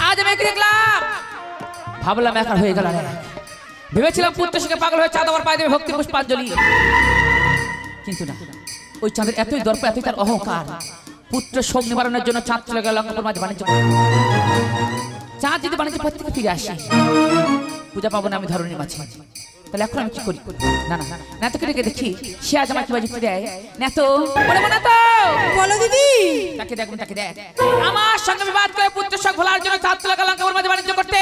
আজ আমি দেখলাম ভাবলাম একা হয়ে গেল ভেবেছিলাম পুত্র সঙ্গে পাগল হয়ে চাঁদ আমার পায়ে দেবে ভক্তি পুষ্পাঞ্জলি কিন্তু না ওই চাঁদের এতই দর্প এতই তার অহংকার পুত্র শোক নিবারণের জন্য চাঁদ চলে গেল লঙ্কাপুর মাঝে বাণিজ্য চাঁদ যদি বাণিজ্য পথ থেকে ফিরে আসে পূজা পাবো না আমি ধরনের মাঝে তাহলে এখন আমি কি করি না না না তো কেটে দেখি সে আজ আমার কি বাজি দেয় না তো বলে না তো বলো দিদি তাকে দেখ আমার সঙ্গে বিবাদ করে পুত্র শোক ভোলার জন্য চাঁদ চলে গেল লঙ্কাপুর মাঝে বাণিজ্য করতে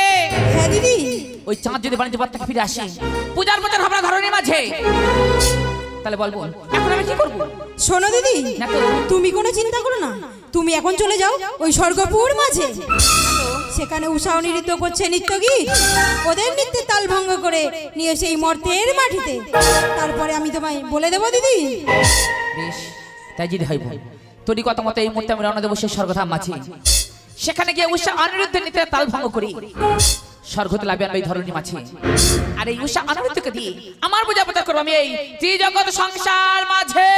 হ্যাঁ দিদি ওই চাঁদ যদি বাণিজ্য পথ থেকে ফিরে আসে পূজার প্রচার হবে না ধরনের মাঝে তাহলে বলবো এখন আমি কি করব শোনো দিদি না তো তুমি কোনো চিন্তা করো না তুমি এখন চলে যাও ওই স্বর্গপুর মাঝে সেখানে উষাও নৃত্য করছে নৃত্যগীত ওদের নৃত্যের তাল ভঙ্গ করে নিয়ে সেই মর্তের মাটিতে তারপরে আমি তোমায় বলে দেবো দিদি বেশ তাই যদি হয় ভাই তোরই কথা মতো এই মুহূর্তে আমি রওনা দেবো সেই স্বর্গধাম মাঝে সেখানে গিয়ে উষা অনিরুদ্ধের নৃত্যের তাল ভঙ্গ করি স্বর্গতে লাভে আনবে এই ধরনের মাঝে আর এই উষা অনিরুদ্ধকে দিয়ে আমার পূজা প্রচার করবো আমি এই ত্রিজগৎ সংসার মাঝে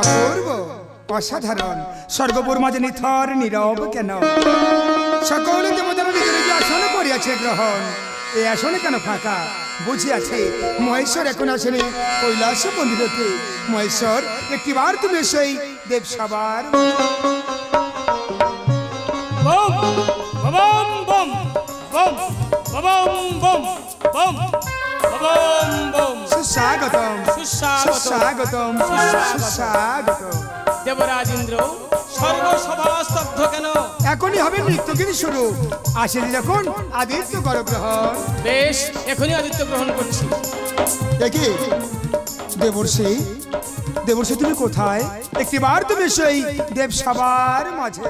অপূর্ব অসাধারণ স্বর্গপুর মাঝে নিথর নীরব কেন সকল দেবতারা নিজ নিজ আসন করিয়াছে গ্রহণ এই আসনে কেন ফাঁকা বুঝিয়াছে মহেশ্বর এখন আসেনি কৈলাস মন্দিরতে মহেশ্বর একটিবার তুমি সেই দেবসভার সুস্বাগতম সুস্বাগতম সুস্বাগতম দেবরাজ ইন্দ্র স্বর্গ সভা স্তব্ধ কেন এখনই হবে নৃত্যগীত শুরু আসেনি যখন আদিত্য গরগ্রহণ বেশ এখনই আদিত্য গ্রহণ করছি দেখি দেবর্ষি দেবর্ষি তুমি কোথায় একটিবার তুমি সেই দেবসভার মাঝে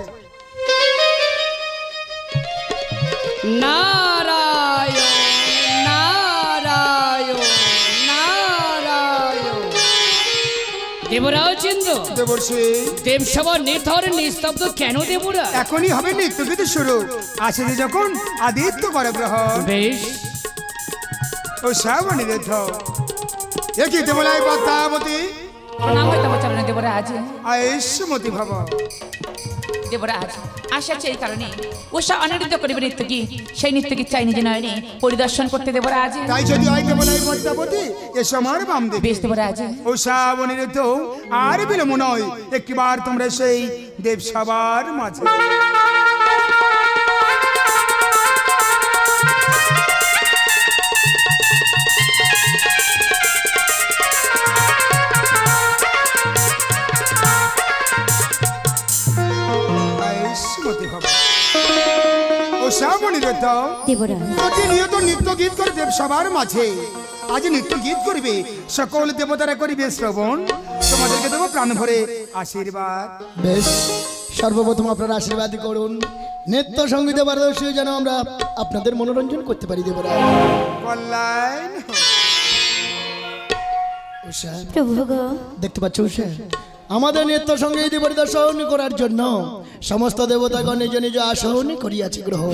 নারায়ণ নারায়ণ নারায়ণ দেবরাজ ইন্দ্র দেবর্ষি দেবসভা নির্ধর নিস্তব্ধ কেন দেবরা এখনই হবে নৃত্যগীত শুরু আসেনি যখন আদিত্য গরগ্রহণ বেশ ও শ্রাবণী রেধ একই দেবলাই পদ্মাবতী প্রণাম হইতে বচন দেবরাজ আয়েশমতি ভব দেবরাজ আসছে এই কারণে উষা অনিরুদ্ধ করিবে নৃত্য কি সেই নৃত্য কি চাই নিজে নয়নে পরিদর্শন করতে দেবরাজ তাই যদি হয় দেবলাই পদ্মাবতী এসো আমার বাম দিকে বেশ দেবরাজ ও শ্রাবণী রেধ আর বিলম্ব নয় একটিবার তোমরা সেই দেবসভার মাঝে প্রতিনিয়ত নৃত্য গীত করে দেবসভার মাঝে আজ নৃত্য গীত করবে সকল দেবতারা করিবে শ্রবণ তোমাদেরকে দেবো প্রাণ ভরে আশীর্বাদ বেশ সর্বপ্রথম আপনারা আশীর্বাদ করুন নৃত্য সঙ্গীতে পারদর্শী যেন আমরা আপনাদের মনোরঞ্জন করতে পারি দেবরা কল্যাণ উষা দেখতে পাচ্ছ উষা আমাদের নৃত্য সঙ্গীত পরিদর্শন করার জন্য সমস্ত দেবতাগণ নিজ নিজ আসন করিয়াছে গ্রহণ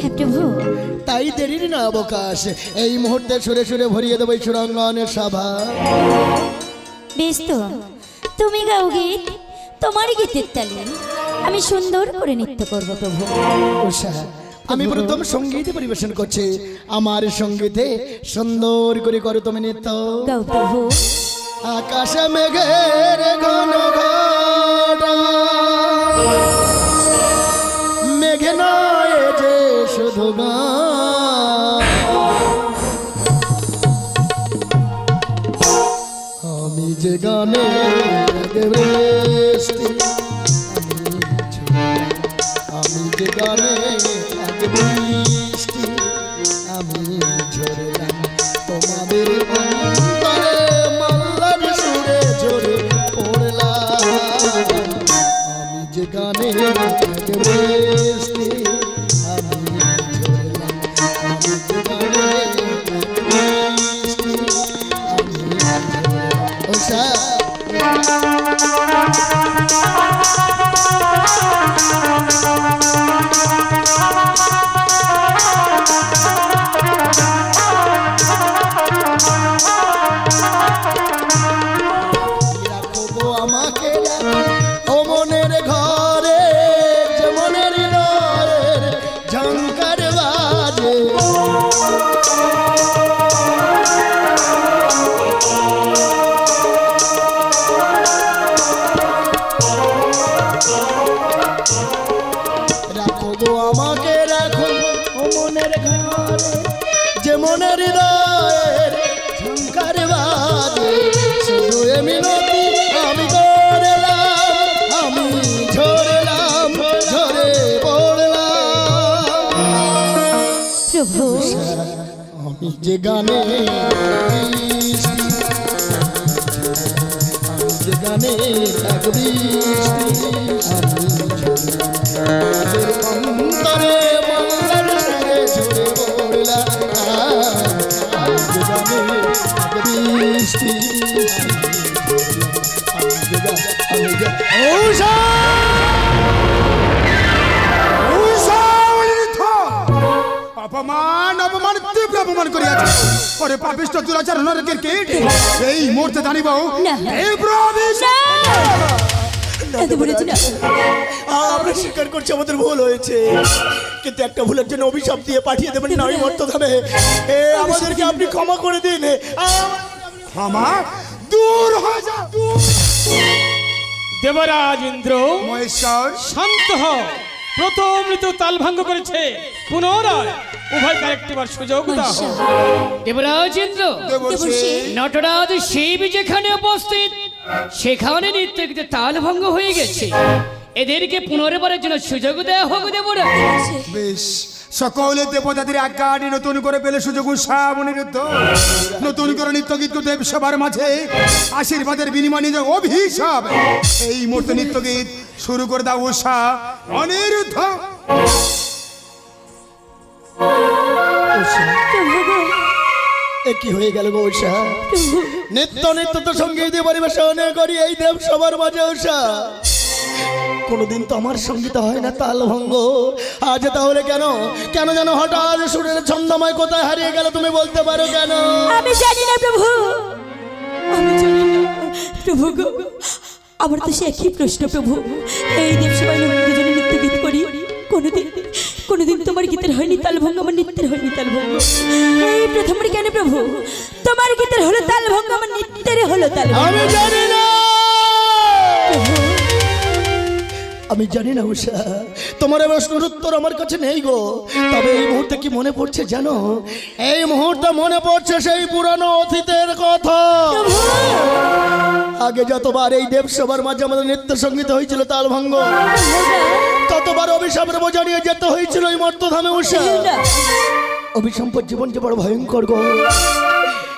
তাই দেরির না অবকাশ এই মুহূর্তে সুরে সুরে ভরিয়ে দেব সুরঙ্গনের সভা বেশ তো তুমি গাও গীত তোমারই গীতের তালে আমি সুন্দর করে নৃত্য করব প্রভু উষা আমি প্রথম সঙ্গীত পরিবেশন করছি আমার সঙ্গীতে সুন্দর করে করো তুমি নৃত্য গাও প্রভু আকাশে মেঘের ঘন ঘটা মেঘে নয় যে শুধু আমি যে গানে বৃষ্টি আমি যে গানে বৃষ্টি আমি ঝরলাম তোমাদের গানে বৃষ্টি আমি ঝরলাম আমি গানে রাখো গো আমাকে রাখো ও মনের ঘরে, যে মনের হৃদয়ের ঝংকার বাজে, শুধু এ মিনতি আমি করলাম, আমি ঝরলাম, ঝরে পড়লাম। প্রভু আমি যে গানে গানে এক বৃষ্টি, আমি অন্তরে মঙ্গল সারে ঝরে পড়লাম। আমি যে গানে এক বৃষ্টি, অপমান অপমান তীব্র অপমান করিয়াছে। ওরে পাপিষ্ঠ দুরাচার নরকের কীট, এই মুহূর্তে দাঁড়িব তীব্র আমরা স্বীকার করছি আমাদের ভুল হয়েছে, কিন্তু একটা ভুলের জন্য অভিশাপ দিয়ে পাঠিয়ে দেবেন না ওই মর্তধামে। আমাদেরকে আপনি ক্ষমা করে দিন। ক্ষমা দূর হয়ে যা। দেবরাজ ইন্দ্র মহেশ্বর শান্ত হও। প্রথম ঋতু তাল ভঙ্গ করেছে, পুনরায় উভয় আরেকটিবার সুযোগ দাও। দেবরাজ ইন্দ্র, নটরাজ শিব যেখানে উপস্থিত সেখানে নৃত্য গীতে তাল ভঙ্গ হয়ে গেছে, এদেরকে পুনর্বারের জন্য সুযোগ দেওয়া হোক দেবরাজ। বেশ, সকলে দেবতাদের আজ্ঞাটি নতুন করে পেলে সুযোগ উৎসাহ অনিরুদ্ধ। নতুন করে নৃত্য গীত দেব সবার মাঝে আশীর্বাদের বিনিময় নিয়ে অভিশাপ। এই মুহূর্তে নৃত্য গীত শুরু করে দাও উৎসাহ অনিরুদ্ধ। কি হয়ে গেল গো উষা? নিত্য নিত্য তো সঙ্গীত পরিবেশন করি এই দেব সবার মাঝে উষা, কোনদিন তো আমার সঙ্গীত হয় না তাল ভঙ্গ, আজ তাহলে কেন? কেন যেন হঠাৎ সুরের ছন্দময় কোথায় হারিয়ে গেল, তুমি বলতে পারো কেন? আমি জানি না প্রভু, আমি জানি না প্রভু গো। আমার তো সে একই প্রশ্ন প্রভু, এই দেবসভায় দুজনে নৃত্য গীত করি, কোনোদিন তোমার গীতের হয়নি তাল ভঙ্গ, আমার নৃত্যের হয়নি তাল ভঙ্গ। এই প্রথমবার কেন প্রভু তোমার গীতের হলো তাল ভঙ্গ, আমার নৃত্যের হলো তাল ভঙ্গ? আমি জানি না, আমি জানি না উষা, তোমার প্রশ্নের উত্তর আমার কাছে নেই গো। তবে এই মুহূর্তে কি মনে পড়ছে জানো? এই মুহূর্তে মনে পড়ছে সেই পুরানো অতীতের কথা। আগে যতবার এই দেবসভার মাঝে আমাদের নৃত্য সঙ্গীত হয়েছিল তাল ভঙ্গ, ততবার অভিশাপের বোঝা নিয়ে যেতে হয়েছিল এই মর্তধামে উষা। অভিসম্পদ জীবন যে বড় ভয়ঙ্কর গো,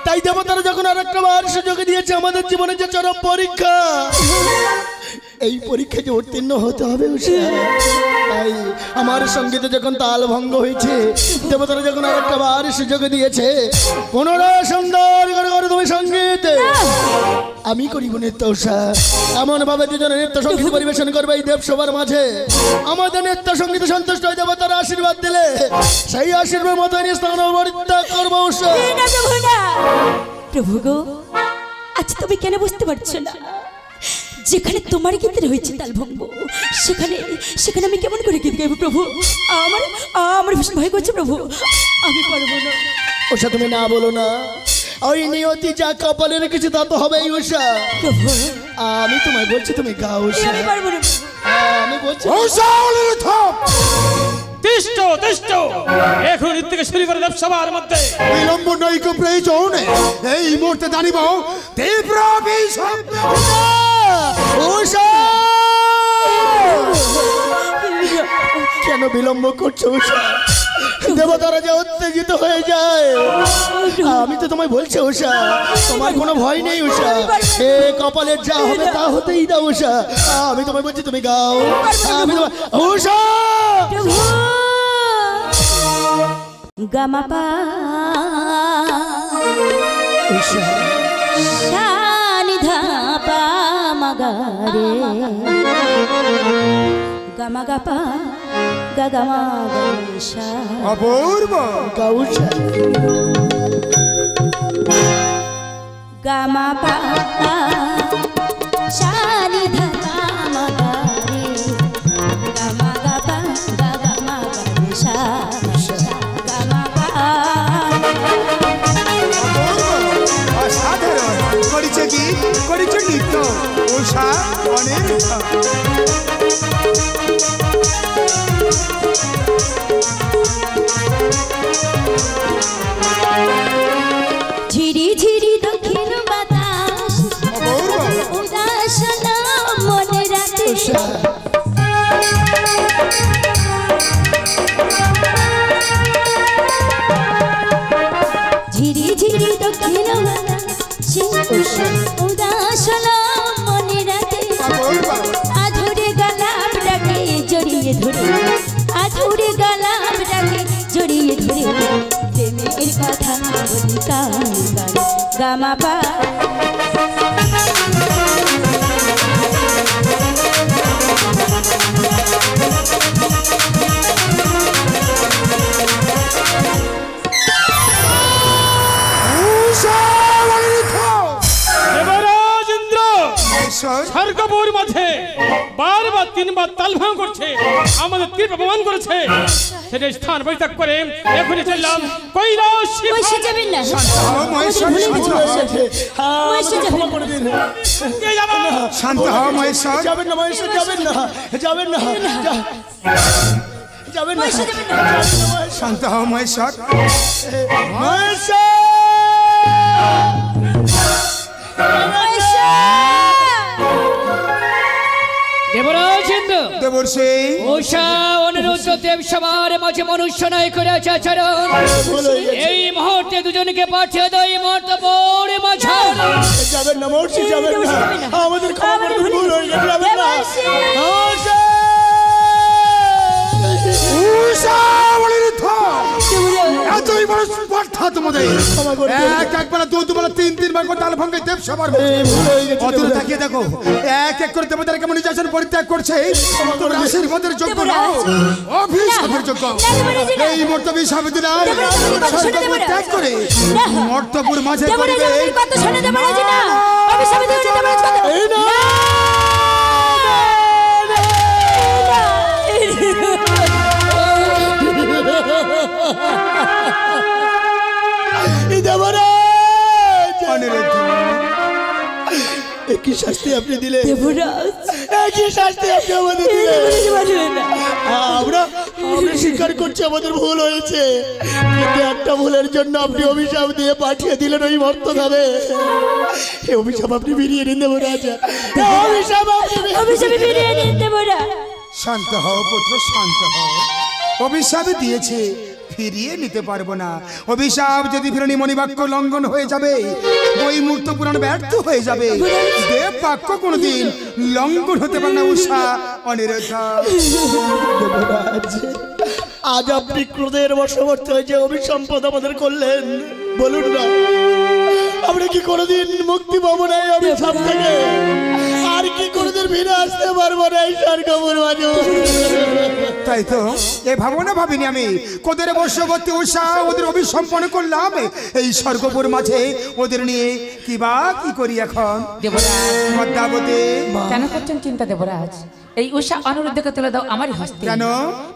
তাই দেবতারা যখন আর একটা বার সুযোগ দিয়েছে আমাদের জীবনে যে চরম পরীক্ষা, এই পরীক্ষা যে উত্তীর্ণ হতে হবে উষা। তাই আমার সঙ্গীতে যখন তাল ভঙ্গ হয়েছে, দেবতারা যখন আর একটা বার সুযোগ দিয়েছে, পুনরায় সুন্দর করে তুমি সঙ্গীত আমি করিব নৃত্য উষা। এমন ভাবে দুজনে নৃত্য সঙ্গীত পরিবেশন করবে এই দেব সবার মাঝে। আমাদের নৃত্য সঙ্গীত সন্তুষ্ট হয়ে দেবতারা আশীর্বাদ দিলে সেই আশীর্বাদ মতো স্থান পরিত্যাগ করবো উষা। প্রভু গো, আজ তুমি কেন বুঝতে পারছো না? যেখানে তোমার গীতের হয়েছে তাল ভঙ্গ, সেখানে আমি কেমন করে গীত গাইবো প্রভু? আমার ভীষণ ভয় করছে প্রভু, আমি পারবো না। উষা তুমি না বলো না, ওই নিয়তি যা কপালে রেখেছে তা তো হবেই উষা। প্রভু আমি তোমায় বলছি তুমি গাও উষা। আমি পারবো না, আমি বলছি তিষ্ঠ তিষ্ঠ, এখন নৃত্যকে শুরু করে দেব সবার মধ্যে। বিলম্ব নৈক প্রয়োজন, এই মুহূর্তে দাঁড়িব তীব্র অভিশাপ। উষা কেন বিলম্ব করছো উষা? দেবতারা যে উত্তেজিত হয়ে যায়, আমি তো তোমায় বলছি উষা, তোমার কোনো ভয় নেই উষা। এ কপালের যা হবে তা হতেই দাও উষা। আমি তোমায় বলছি তুমি গাও। আমি উষা গামাপা উষা শানিধা পা মাগারে গামাগাপা গাগামা গণেশা অপূর্ব গাও উষা। গামাপা শানিধা পা মাগারে গামাগাপা গাগামা গণেশা গামাপা উষা অনিরুদ্ধ। ঝিরি ঝিরি দক্ষিণ বাতাস উদাসনা মনে রাতে ঝিরি ঝিরি দক্ষিণ বাতাস উদাসনা মনে রাতে আধুরে গালাপ ডাকে জড়িয়ে ধরে আধুরে গালাপ ডাকে জড়িয়ে ধরে প্রেমের কথা বলি কান গামা পা স্বর্গপুর মাঝে বারবার তিনবার তাল ভাঙ করছে, আমাদের তীব্র অপমান করেছে। সেটা স্থান পরিত্যাগ করে এখনই চললাম কৈলাস। যাবেন না, শান্ত হও মহেশ্বর। যাবেন না মহেশ্বর, যাবেন না, যাবেন না, যাবেন না, শান্ত হও মহেশ্বর। দেবরাজ ইন্দ্র, দেবর্ষি উষা অনিরুদ্ধ দেব সবার মাঝে মনুষ্য নয় করেছে আচরণ। এই মুহূর্তে দুজনকে পাঠিয়ে দাও এই মুহূর্তে বড় মাঝার। যাবেন না মহর্ষি, যাবেন না, আমাদের খবর ভুল হয়ে গেছে, যাবেন না। এতই বড় স্পর্ধা তোমাদের, একবার দুবার তিন তিনবার করে তাল ভাঙে দেব সবার অদূরে তাকিয়ে দেখো এক এক করে দেবতার কেমন নির্যাতন পরিত্যাগ করছে। তোমরা আশীর্বাদের যোগ্য নও, অভিশাপের যোগ্য। এই মর্তবী সাবে দিলাম স্বর্গপুর ত্যাগ করে মর্তপুর মাঝে করবে। কি শাস্তি আপনি দিলে দেবরাজ, কি শাস্তি আপনি আমাদের দিলেন? আমরা স্বীকার করছি আমাদের ভুল হয়েছে, কিন্তু একটা ভুলের জন্য আপনি অভিশাপ দিয়ে পাঠিয়ে দিলেন ওই মর্তধামে। এই অভিশাপ আপনি ফিরিয়ে নিন দেবরাজ, অভিশাপ ফিরিয়ে নিন দেবরাজ। শান্ত হও পুত্র, শান্ত হও। অভিশাপ দিয়েছে, ফিরিয়ে নিতে পারবো না। অভিশাপ যদি ফিরে মণিবাক্য লঙ্ঘন হয়ে যাবে, ওই মূর্ত পুরাণ ব্যর্থ হয়ে যাবে। দেব বাক্য কোনোদিন লঙ্ঘন হতে পারে না। উষা অনিরুদ্ধ, আজ আপনি ক্রোধের বশবর্তী হয়ে যে অভিসম্পদ আমাদের করলেন, বলুন না আমরা কি কোনোদিন মুক্তি পাবো না এই অভিশাপ থেকে? আর কি কোনোদিন ফিরে আসতে পারবো না এই স্বর্গপুর মাঝে? তাই তো এ ভাবনা ভাবিনি আমি। কোদের বশবর্তী উষা ওদের অভিসম্পন্ন করলাম এই স্বর্গপুর মাঝে। ওদের নিয়ে কি করি এখন? পদ্মাবতী, কেন করছেন চিন্তা দেবরাজ? এই উষা অনিরুদ্ধকে তুলে দাও আমারই হস্তে। কেন?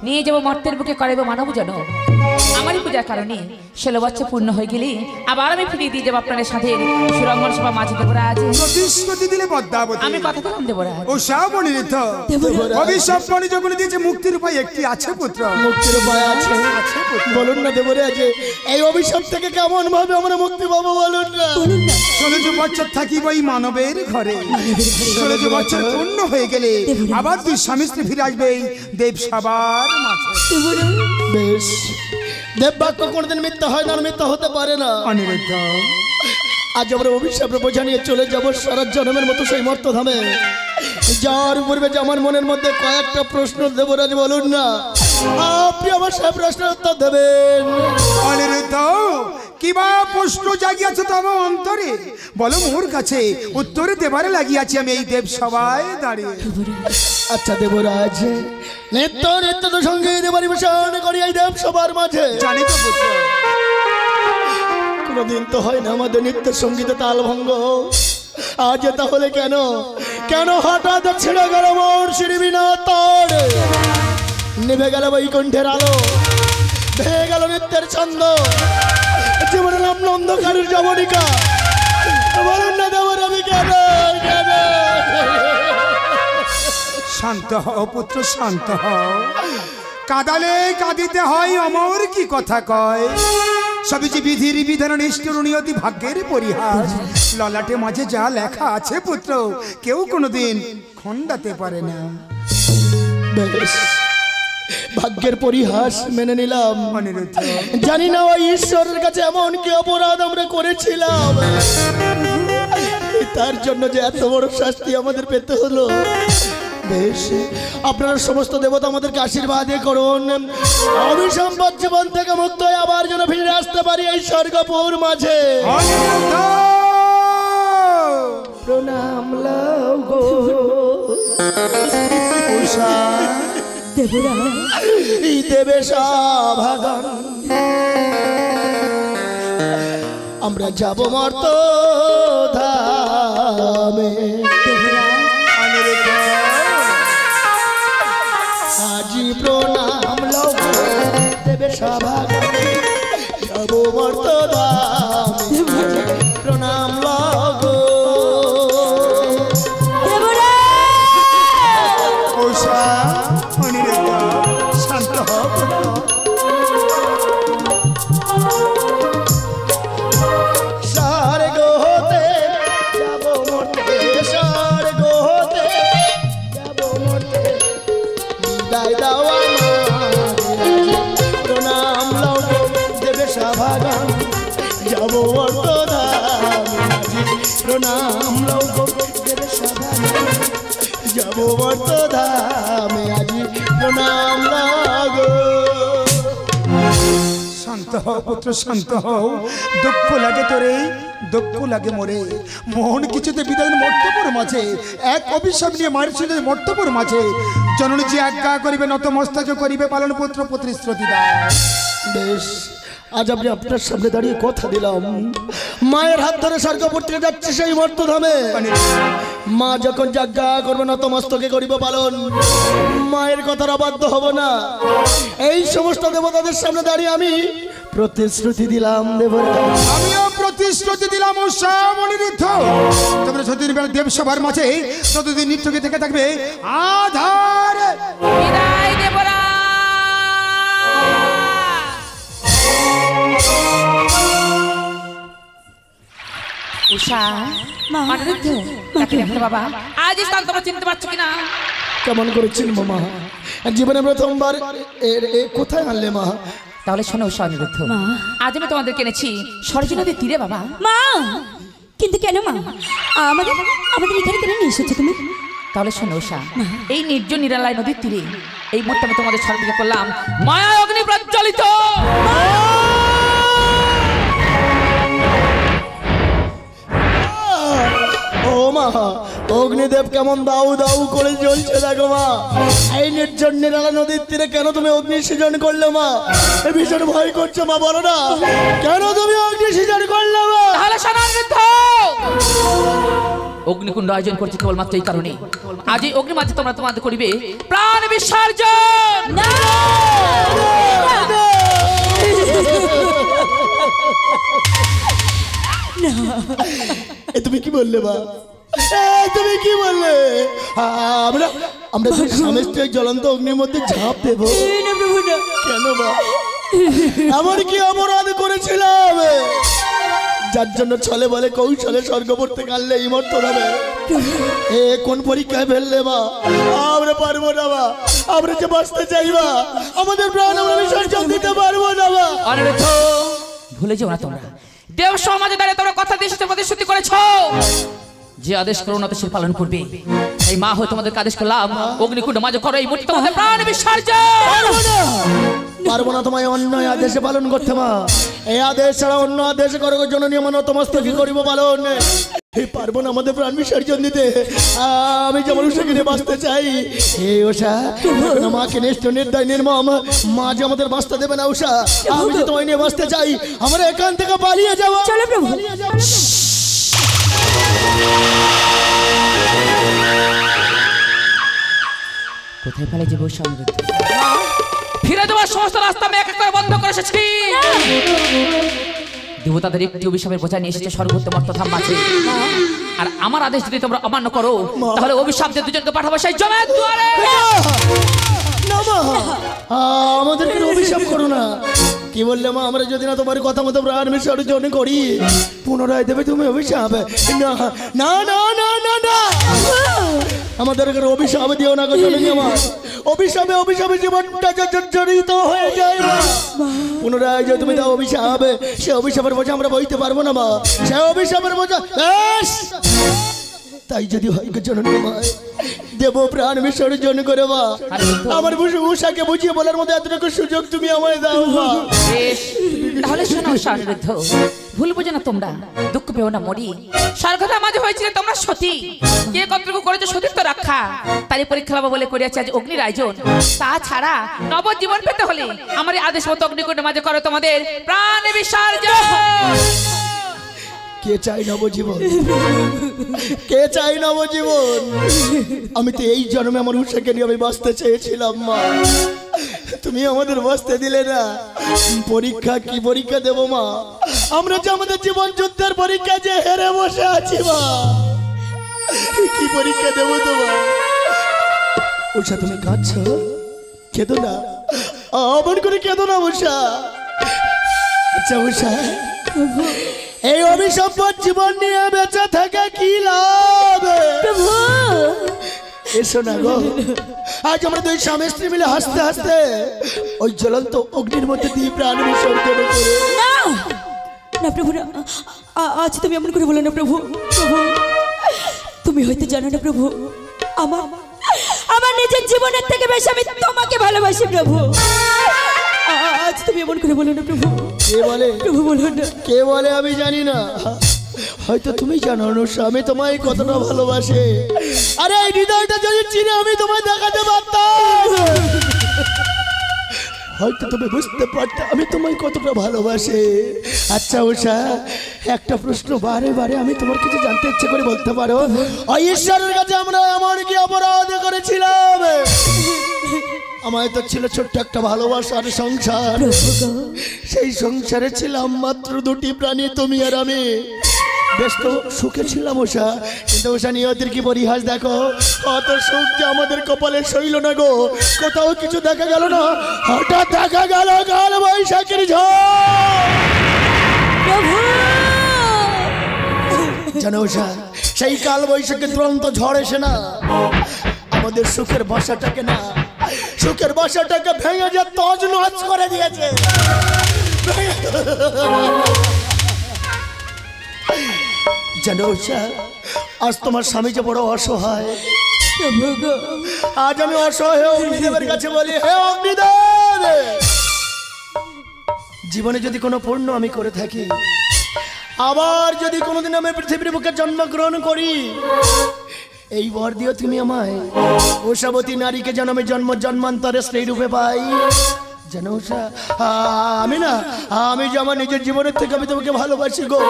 নিয়ে যাবো মর্তের বুকে করাবো মানব জন। আমারই পূজার কারণে 16 বছর পূর্ণ হয়ে গেলে আবার আমি ফিরিয়ে দিয়ে যাবো আপনাদের সাথে সুরঙ্গন সভা মাঝে। দেবরাজ প্রতিশ্রুতি দিলে পদ্মাবতী, আমি কথা দিলাম দেবরাজ। উষা অনিরুদ্ধ অভিসম্পন্ন যখন দিয়েছে, মুক্তির উপায় একটি আছে পুত্র। মুক্তির উপায় আছে? বলুন না দেবরাজ, এই অভিশাপ থেকে কেমন ভাবে আমরা মুক্তি পাবো বলুন না। 16 বছর থাকিব এই মানবের ঘরে। 16 বছর পূর্ণ হয়ে গেলে আবার দুই স্বামী স্ত্রী ফিরে আসবে দেব সবার মাঝে। বেশ, দেব বাক্য কোনদিন মিথ্যা হয় না, মিথ্যা হতে পারে না। অনিরুদ্ধ, আজ আমরা অভিশাপে বোঝা নিয়ে চলে যাবো সারা জন্মের মতো সেই মর্তধামে। যার পূর্বে যে আমার মনের মধ্যে কয়েকটা প্রশ্ন দেবরাজ, বলুন না আপনি আমার সব প্রশ্নের উত্তর দেবেন। অনিরুদ্ধ, কিবা প্রশ্ন জাগিয়াছে তো আমার অন্তরে, বলো মোর কাছে উত্তরে দেবারে লাগিয়াছি আমি এই দেব সবাই দাঁড়িয়ে। আচ্ছা দেবরাজ, নিত্য নিত্য তো সঙ্গীত পরিবেশন করি এই দেব সবার মাঝে। জানি তো পুত্র, কোনদিন তো হয় না আমাদের নিত্য সঙ্গীতে তাল ভঙ্গ। আজ তাহলে কেন কেন হঠাৎ ছেড়ে গেল মোর শিরবিনা তোর? নিভে গেল বৈকুণ্ঠের আলো, ভেঙে গেল নিত্যের ছন্দ, জীবনে নাম অন্ধকারের জবনিকা। বলুন না দেবর আমি কেন কেন শান্ত হও পুত্র, শান্ত হও। কাদালে কাঁদিতে হয় অমর কি কথা কয়, সবই যে বিধির বিধান নিষ্ঠুর নিয়তি ভাগ্যের পরিহাস। ললাটে মাঝে যা লেখা আছে পুত্র, কেউ কোনোদিন খণ্ডাতে পারে না। বেশ, ভাগ্যের পরিহাস মেনে নিলাম। অনিরুদ্ধ, জানি না ওই ঈশ্বরের কাছে এমন কি অপরাধ আমরা করেছিলাম তার জন্য যে এত বড় শাস্তি আমাদের পেতে হলো। বেশ, আপনারা সমস্ত দেবতা আমাদেরকে আশীর্বাদ করুন, আমি সম্পদ জীবন থেকে মুক্ত হয়ে আবার যেন ফিরে আসতে পারি এই স্বর্গপুর মাঝে। অনিরুদ্ধ, প্রণাম লও গো উষা, দেবরা এই দেবে সভাগণ, আমরা যাব মর্ত ধামে। আজি প্রণাম লও গো দেবে সভাগণ, যাব মর্ত ধামে। প্রণাম লও গো উষা, অনিরুদ্ধ, শান্ত হও পুত্র। স্বর্গ হতে যাব মর্তে, স্বর্গ হতে যাব মর্তে, বিদায় দাও আমাদের। প্রণাম লও গো দেবে সভাগণ, যাব মর্ত ধামে। প্রণাম লও গো দেবে সভাগণ, যাব মর্ত ধামে। আজি প্রণাম লও গো। শান্ত হও পুত্র, শান্ত হও। দুঃখ লাগে তোরে, দুঃখ লাগে মোরে, মোহন কিছুতে বিদায় মর্তপুর মাঝে, এক অভিশাপ নিয়ে মায়ের ছিল মর্তপুর মাঝে। জননী যে আজ্ঞা করিবে নত মস্তকে করিবে পালন পুত্র পুত্রী শ্রুতিদা। বেশ, আজ আপনি আপনার সামনে দাঁড়িয়ে কথা দিলাম, মায়ের হাত ধরে স্বর্গপুর থেকে যাচ্ছে সেই মর্তধামে। মা যখন যাজ্ঞা করবে না তমস্তকে করিব পালন, মায়ের কথার অবাধ্য হব না। এই সমস্ত দেবতাদের সামনে দাঁড়িয়ে আমি প্রতিশ্রুতি দিলাম দেবরা, আমিও প্রতিশ্রুতি দিলাম উষা, অনিরুদ্ধ, তোমরা যতদিন বেলা দেবসভার মাঝে ততদিন নিত্যকে থেকে থাকবে আধার। বিদায় দেবরা। উষা, অনিরুদ্ধ, কাকে দেখো বাবা, আজ এই স্থান তোমরা চিনতে পারছো কিনা? কেমন করেছেন মামা, জীবনে প্রথমবার কোথায় আনলে মা? তাহলে শোনো উষা, অনিরুদ্ধ, আজ আমি তোমাদের কিনেছি সরজু নদীর তীরে বাবা। মা, কিন্তু কেন মা, আমাদের আমাদের এখানে কেন নিয়ে এসেছো তুমি? তাহলে শোনো উষা, এই নির্জন নিরালয় নদীর তীরে এই মুহূর্তে আমি তোমাদের সর্বদিকে করলাম মায়া অগ্নি প্রজ্বলিত। ও মা, অগ্নিদেব কেমন দাউ দাউ করে জ্বলছে দেখো মা। এই নির্জন নিরালা নদীর তীরে কেন তুমি অগ্নি সৃজন করলে মা? ভীষণ ভয় করছো মা, বলো না কেন তুমি অগ্নি সৃজন করলে মা? তাহলে শোনো অনিরুদ্ধ, অগ্নিকুণ্ড আয়োজন করছি কেবলমাত্র এই কারণে, আজ এই অগ্নি মাঝে তোমরা তোমাদের করিবে প্রাণ বিসর্জন। তুমি কি বললে মা? তুমি কি বললে? আমরা আমরা স্বামী স্ত্রী জ্বলন্ত অগ্নির মধ্যে ঝাঁপ দেবো? কেন মা, এমন কি অপরাধ করেছিলাম যার জন্য ছলে বলে কৌশলে স্বর্গপুর থেকে আনলে এই মর্তধামে? এ কোন পরীক্ষায় ফেললে মা? আমরা পারবো না মা, আমরা যে বাঁচতে চাই মা, আমাদের প্রাণ আমরা বিসর্জন দিতে পারবো না মা। অনিরুদ্ধ, ভুলে যেও না তোমরা দেব সমাজে দাঁড়িয়ে তোমরা কথা দিয়ে প্রতিশ্রুতি করেছো যে আদেশ করো না তো সে পালন করবে। এই মা হয়ে তোমাদেরকে আদেশ করলাম অগ্নিকুণ্ড মাঝে করো এই মুহূর্তে তোমাদের প্রাণ বিসর্জন। পারবো না তোমায় অন্য আদেশে পালন করতে মা, এই আদেশ ছাড়া অন্য আদেশ করার জন্য নিয়ম তোমাস্ত কি করিব পালন? পারবো না আমাদের প্রাণ বিসর্জন দিতে, আমি যেমন উষাকে নিয়ে বাঁচতে চাই। এই উষা, মাকে নিষ্ঠ নির্দয় নির্মম মা যে আমাদের বাঁচতে দেবে না উষা, আমি যে তোমায় নিয়ে বাঁচতে চাই, আমরা এখান থেকে পালিয়ে যাবো। চলো প্রভু। কোথায় ফেলে যাবো অনিরুদ্ধ? ফিরে যাওয়ার সমস্ত রাস্তা আমি এক এক করে বন্ধ করে এসেছি। দেবতাদের একটি অভিশাপের বোঝা নিয়ে এসেছে স্বর্গোত্তম অর্থধাম মাঝে। আর আমার আদেশ যদি তোমরা অমান্য করো তাহলে অভিশাপ দিয়ে দুজনকে পাঠাবো সেই জমের দুয়ারে। না মা, আমাদেরকে অভিশাপ করো না। কি বললে মা? আমরা যদি না তোমার কথা মতো প্রাণ বিসর্জন করি পুনরায় দেবে তুমি অভিশাপ? না না না না না না, আমাদেরকে অভিশাপ দিও না গো জননী আমার। অভিশাপে অভিশাপে জীবনটা জর্জরিত হয়ে যায় মা। পুনরায় যদি তুমি দাও অভিশাপ, সে অভিশাপের বোঝা আমরা বইতে পারবো না মা। সে অভিশাপের বোঝা তাই যদি হয় জননী মা, দেব প্রাণ বিসর্জন করে মা। আমার উষাকে বুঝিয়ে বলার মতো এতটুকু সুযোগ তুমি আমায় দাও মা। তাহলে শোনো সারবৃদ্ধ, ভুল বোঝো না তোমরা, দুঃখ পেও না মরি। স্বর্গধাম মাঝে হয়েছিল তোমরা সতী, কে কতটুকু করেছো সতীত্ব রক্ষা, তারই পরীক্ষা লাভ বলে করিয়াছে আজ অগ্নির আয়োজন। তাছাড়া নবজীবন পেতে হলে আমার এই আদেশ মতো অগ্নিকুণ্ডের মাঝে করো তোমাদের প্রাণ বিসর্জন। কে চাই নবজীবন? কে চাই নবজীবন? আমি তো এই জন্মে আমার উষাকে নিয়ে আমি বাঁচতে চেয়েছিলাম মা, তুমি আমাদের বাঁচতে দিলে না। পরীক্ষা কি পরীক্ষা দেব মা? আমরা যে আমাদের জীবন যুদ্ধের পরীক্ষা যে হেরে বসে আছি মা, কি পরীক্ষা দেব তোমার? উষা তুমি কাঁদছো? কেঁদো না, আবার করে কেঁদো না উষা। আচ্ছা উষা, এই অভিসম্পদ জীবন নিয়ে বেঁচে থাকে কি লাভ? এসো না গো, আজ আমরা দুই স্বামী স্ত্রী মিলে হাসতে হাসতে ওই জ্বলন্ত অগ্নির মধ্যে দিয়ে প্রাণ বিসর্জন করে। না না প্রভু, না, আজ তুমি এমন করে বলো না প্রভু। প্রভু তুমি হয়তো জানো না প্রভু, আমার নিজের জীবনের থেকে বেশি আমি তোমাকে ভালোবাসি প্রভু। আজ তুমি এমন করে বলো না প্রভু। কে বলে? প্রভু বলো না। কে বলে আমি জানি না, হয়তো তুমি জানো অনুষা আমি তোমায় কতটা ভালোবাসি। আরে এই হৃদয়টা যদি চিনে আমি তোমায় দেখাতে পারতাম, হয়তো তুমি বুঝতে পারতে আমি তোমায় কতটা ভালোবাসি। আচ্ছা উষা, একটা প্রশ্ন বারে বারে আমি তোমার কাছে জানতে ইচ্ছে করে, বলতে পারো ঈশ্বরের কাছে আমরা এমন কি অপরাধ করেছিলাম? আমায় তো ছিল ছোট্ট একটা ভালোবাসার সংসার, সেই সংসারে ছিলাম মাত্র দুটি প্রাণী, তুমি আর আমি। বেশ তো সুখে ছিলাম উষা, কিন্তু উষা নিয়তির কি পরিহাস দেখো। অত সুখ যে আমাদের কপালে সইল না গো, কোথাও কিছু দেখা গেল না, হঠাৎ দেখা গেল কাল বৈশাখের ঝড়। জানো উষা, সেই কাল বৈশাখের দুরন্ত ঝড় এসে না আমাদের সুখের বাসাটাকে না, সুখের বাসাটাকে ভেঙে যে তছনছ করে দিয়েছে। জানো উষা, আজ তোমার স্বামী যে বড় অসহায়। আজ আমি অসহায় অগ্নিদেবের কাছে বলি, হে অগ্নিদেব, জীবনে যদি কোনো পুণ্য আমি করে থাকি, আবার যদি কোনোদিন আমি পৃথিবীর বুকে জন্মগ্রহণ করি, এই বর দিও তুমি আমায় উষাবতী নারীকে যেন আমি জন্ম জন্মান্তরে স্ত্রী রূপে পাই। জানো উষা, আমি যে আমার নিজের জীবনের থেকে আমি তোমাকে ভালোবাসি গো।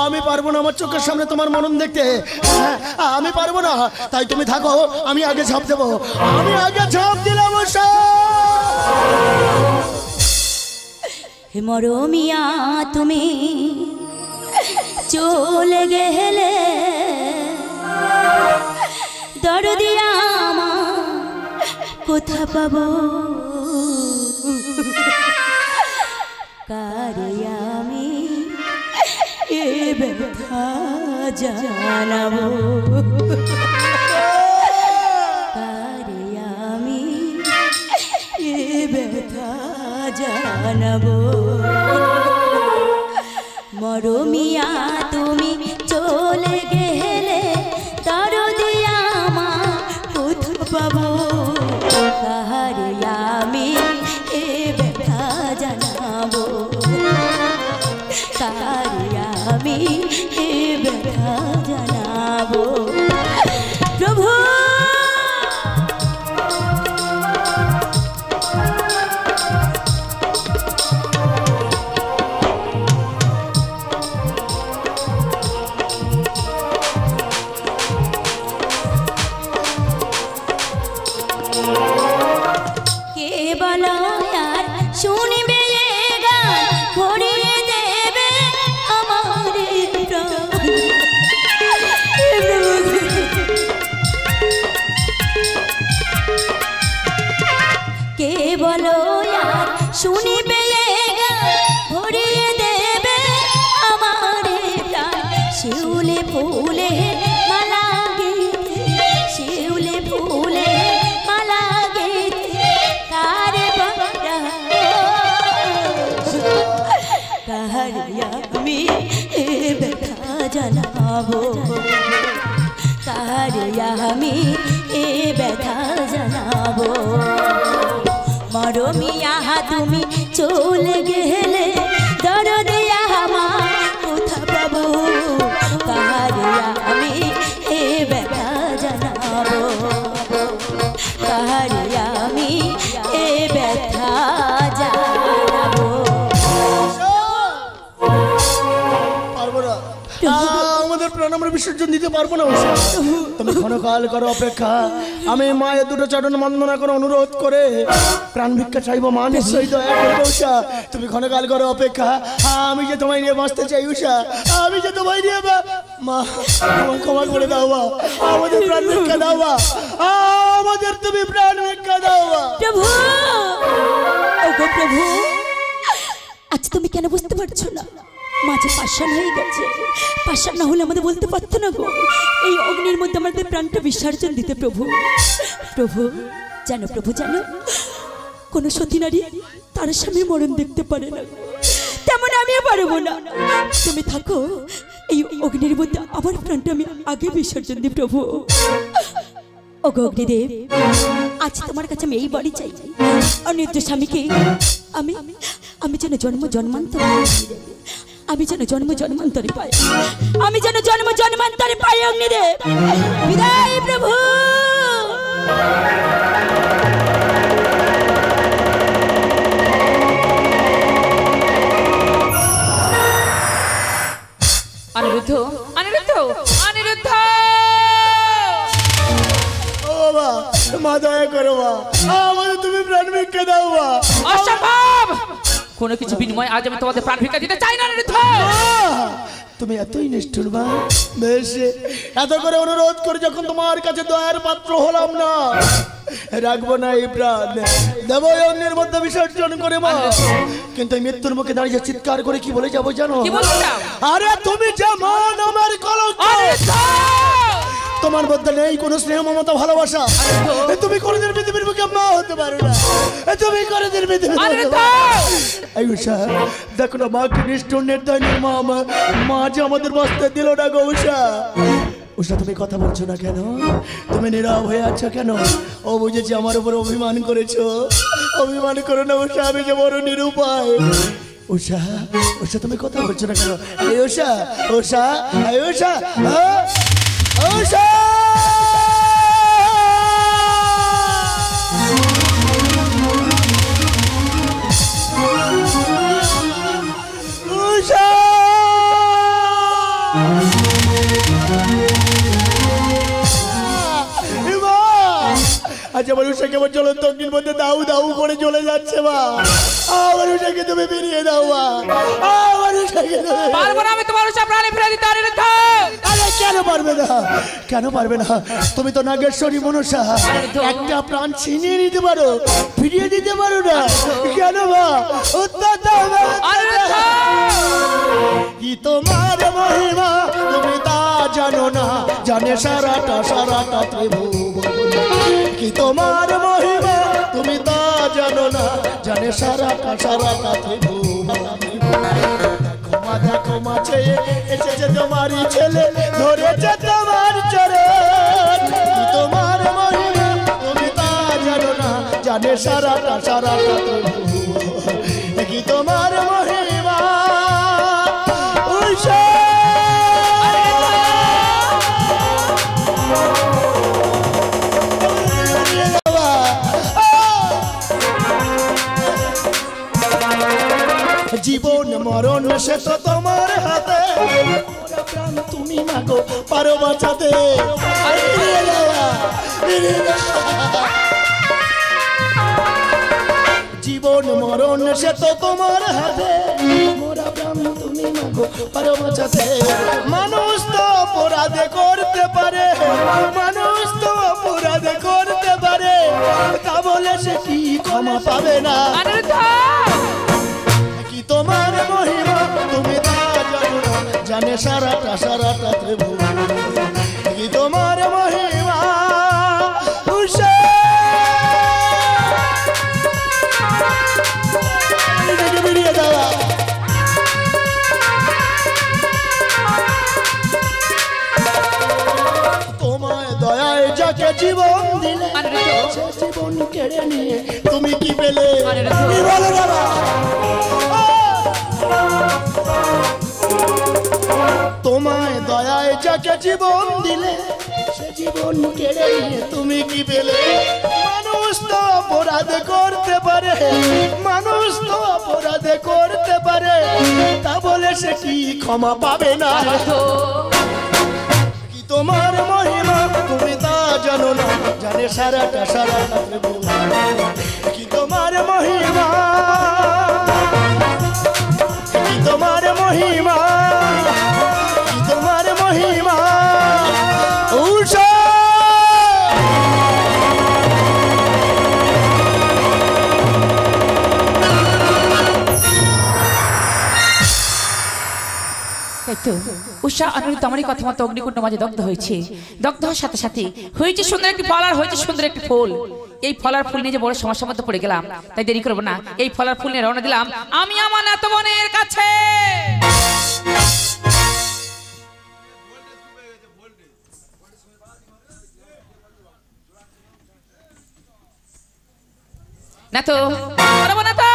আমি পারবো না আমার চোখের সামনে তোমার মরণ দেখতে, আমি পারবো না। তাই তুমি থাকো, আমি আগে ঝাঁপ দেবো। আমি আগে ঝাঁপ দিলাম উষা। হে মরমিয়া তুমি চলে গেলে, দরদিয়া আমার কোথা পাবো? কারে আমি এ ব্যথা জানাবো? কারে আমি এ ব্যথা জানাবো? মরমিয়া তুমি চলে গেলে, দরদিয়া আমার কোথা পাবো? কারে আমি এ ব্যথা জানাবো? কারে আমি এ ব্যথা জানাবো? প্রভু শুনবে গান ভরিয়ে দেবে এ ব্যথা জানাবো, কারে আমি এ ব্যথা জানাবো। মরমিয়া তুমি চলে গেলে দরদে আমার কোথা পাবো, কারে আমি এ ব্যথা জানাবো, কারে আমি এ ব্যথা জানাবো। আমাদের প্রাণ আমরা বিসর্জন দিতে পারবো না। তুমি ক্ষণকাল করো অপেক্ষা, আমি মায়ের দুটো চরণ বন্দনা করে অনুরোধ করে প্রাণ ভিক্ষা চাইবো, মা নিশ্চয়ই দয়া করবে। উষা তুমি ক্ষণকাল করো অপেক্ষা, আমি যে তোমায় নিয়ে বাঁচতে চাই উষা, আমি যে তোমায় নিয়ে মা ক্ষমা করে দাও, মা আমাদের প্রাণ ভিক্ষা দাও, মা আমাদের তুমি প্রাণ ভিক্ষা দাও। প্রভু, ওগো প্রভু, আজ তুমি কেন বুঝতে পারছো না? মাঝে পাষাণ হয়ে গেছে, পাষাণ না হলে আমাদের বলতে পারতো না গো, এই অগ্নির মধ্যে আমাদের প্রাণটা বিসর্জন দিতে। প্রভু, প্রভু জানো, প্রভু জানো, কোনো সতী নারী তার স্বামীর মরণ দেখতে পারে না, তেমন আমিও পারবো না। তুমি থাকো এই অগ্নির মধ্যে, আমার প্রাণটা আমি আগে বিসর্জন দিই। প্রভু, ওগো অগ্নিদেব, আজ তোমার কাছে আমি এই বাড়ি চাই, অনিত্য স্বামীকে আমি আমি যেন জন্ম জন্মান্তরে, আমি যেন জন্ম জন্মান্তরে পাই, আমি যেন জন্ম জন্মান্তরে পাই। অগ্নিদেব বিদায় প্রভু। অনিরুদ্ধ, অনিরুদ্ধ, অনিরুদ্ধ! ও বাবা, মা দয়া করো, মা আমাদের তুমি প্রাণ ভিক্ষা দাও। মা অসম্ভব, কোনো কিছু বিনিময়ে আজ আমি তোমাদের প্রাণ ভিক্ষা দিতে চাই না। অনিরুদ্ধ, তুমি এতই নিষ্ঠুর মা, বেশ এত করে অনুরোধ করে যখন তোমার কাছে দয়ার পাত্র হলাম না, রাখবো না এই প্রাণ, দেবো অন্যের মধ্যে বিসর্জন করে। মা কিন্তু মৃত্যুর মুখে দাঁড়িয়ে চিৎকার করে কি বলে যাবো জানো? আরে তুমি যেমন আমার কলঙ্ক, তোমার মধ্যে নেই কোনো স্নেহ মমতা ভালোবাসা, তুমি কোনদিন পৃথিবীর মুখে মা হতে পারো না, তুমি কোনদিন পৃথিবীর উষা দেখো না, মাকে নিষ্ঠুর নির্দয় মা যে আমাদের বাঁচতে দিল না গো। উষা, উষা তুমি কথা বলছো না কেন? তুমি নীরব হয়ে আছো কেন? ও বুঝেছি আমার উপর অভিমান করেছো, অভিমান করো না উষা, আমি যে বড় নিরুপায়। উষা, উষা তুমি কথা বলছো না কেন? এই উষা, উষা, এই উষা, উষা! উষা! আজ আমার উষাকে আমার জ্বলন্ত অগ্নির মধ্যে দাউ দাউ করে চলে যাচ্ছে। মা আমার উষাকে তুমি বেরিয়ে দাও, মা আমার উষাকে পারবো না আমি তোমার উষা প্রাণে ফিরে দিতে। অনিরুদ্ধ, আরে কেন পারবে না, কেন পারবে না? তুমি তো নাগেশ্বরী মনসা, একটা প্রাণ ছিনিয়ে নিতে পারো, ফিরিয়ে দিতে পারো না কেন? মা কি তোমার মহিমা তুমি তা জানো না, জানে সারাটা সারাটা ত্রিভুবন। কি তোমার মহিমা তুমি তা জানো না, জানে সারাটা সারাটা ত্রিভুবন। দেখো মা, দেখো মা, চেয়ে এসেছে তোমারই ছেলে, ধরেছে তোমার চরণ। কি তোমার মহিমা তুমি তা জানো না, জানে সারাটা সারাটা ত্রিভুবন। কি তোমার মহিমা উষা! জীবন মরণ সে তো তোমার হাতে, প্রাণ তুমি মাগো পারো বাঁচাতে। জীবন মরণ সে তো তোমার হাতে, মোরা প্রাণ তুমি মাগো পারো বাঁচাতে। মানুষ তো অপরাধ করতে পারে, মানুষ তো অপরাধ করতে পারে, তা বলে সে কি ক্ষমা পাবে না? কি তোমার মহিমা তুমি তা জানো না, জানে সারাটা সারাটা ত্রিভুবন। কি তোমার মহিমা উষা! বেরিয়ে দেওয়া যাকে জীবন দিলে সে জীবন কেড়ে নিয়ে তুমি কি পেলে কি বলো বাবা তোমায় দয়ায় যাকে জীবন দিলে সে জীবন কেড়ে নিয়ে তুমি কি পেলে মানুষ তো অপরাধ করতে পারে মানুষ তো অপরাধ করতে পারে তা বলে সে কি ক্ষমা পাবে না কি তোমার মহিমা তুমি তা জানো না জানে সারাটা কি তোমার মহিমা কি তোমার মহিমা কি তোমার মহিমা উষা উষা অনিরুদ্ধ আমারই কথা মতো অগ্নিকুণ্ড মাঝে দগ্ধ হয়েছে দগ্ধ হওয়ার সাথে সাথে হয়েছে সুন্দর একটি ফল আর হয়েছে সুন্দর একটি ফুল এই ফল আর ফুল নিয়ে যে বড় সমস্যার মধ্যে পড়ে গেলাম তাই দেরি করবো না এই ফল আর ফুল নিয়ে রওনা দিলাম আমি আমার এত বনের কাছে না তো না তো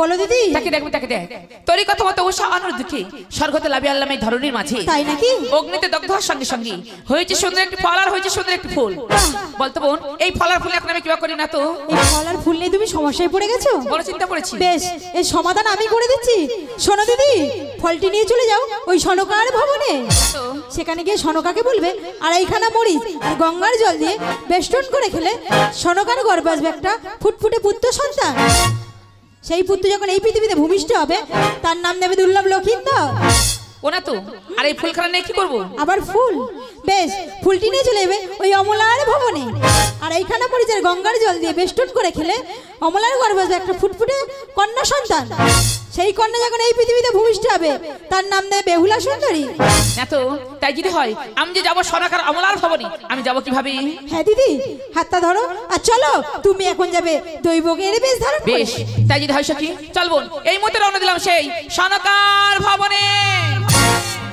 বলো দিদি তাকে দেখবে তাকে দেখ তোরই কথা মতো উষা অনিরুদ্ধকে স্বর্গতে লাভি আল্লাহ এই ধরনের মাঝে তাই নাকি অগ্নিতে দগ্ধ হওয়ার সঙ্গে সঙ্গে হয়েছে সুন্দর একটি ফল আর হয়েছে সুন্দর একটি ফুল বলতো বোন এই ফল আর ফুল এখন আমি কিবা করি না তো এই ফল আর ফুল নিয়ে তুমি সমস্যায় পড়ে গেছো বড় চিন্তা করেছি বেশ এর সমাধান আমি করে দিচ্ছি শোনো দিদি ফলটি নিয়ে চলে যাও ওই সনকার ভবনে সেখানে গিয়ে সনকাকে বলবে আর এইখানা মরিচ আর গঙ্গার জল দিয়ে বেষ্টন করে খেলে সনকার গর্ভে আসবে একটা ফুটফুটে পুত্র সন্তান সেই পুত্র যখন এই পৃথিবীতে ভূমিষ্ঠ হবে তার নাম দেবে দুর্লভ লক্ষিন্দর ও না তো আর এই ফুলখানা নিয়ে কি করবো আবার ফুল বেশ ফুলটি নিয়ে চলে যাবে ওই অমলার ভবনে আর এইখানা মরিচের গঙ্গার জল দিয়ে বেষ্টন করে খেলে অমলার গর্ভে আসবে একটা ফুটফুটে কন্যা সন্তান সেই কন্যা যখন এই পৃথিবীতে ভূমিষ্ঠ হবে তার নাম দেবে বেহুলা সুন্দরী না তো তাই যদি হয় আমি যে যাবো সনাকার অমলার ভবনে আমি যাবো কিভাবে হ্যাঁ দিদি হাতটা ধরো আর চলো তুমি এখন যাবে দৈবকের বেশ ধারণ করে। বেশ তাই যদি হয় সখী চল বোন এই মুহূর্তে রওনা দিলাম সেই সনাকার ভবনে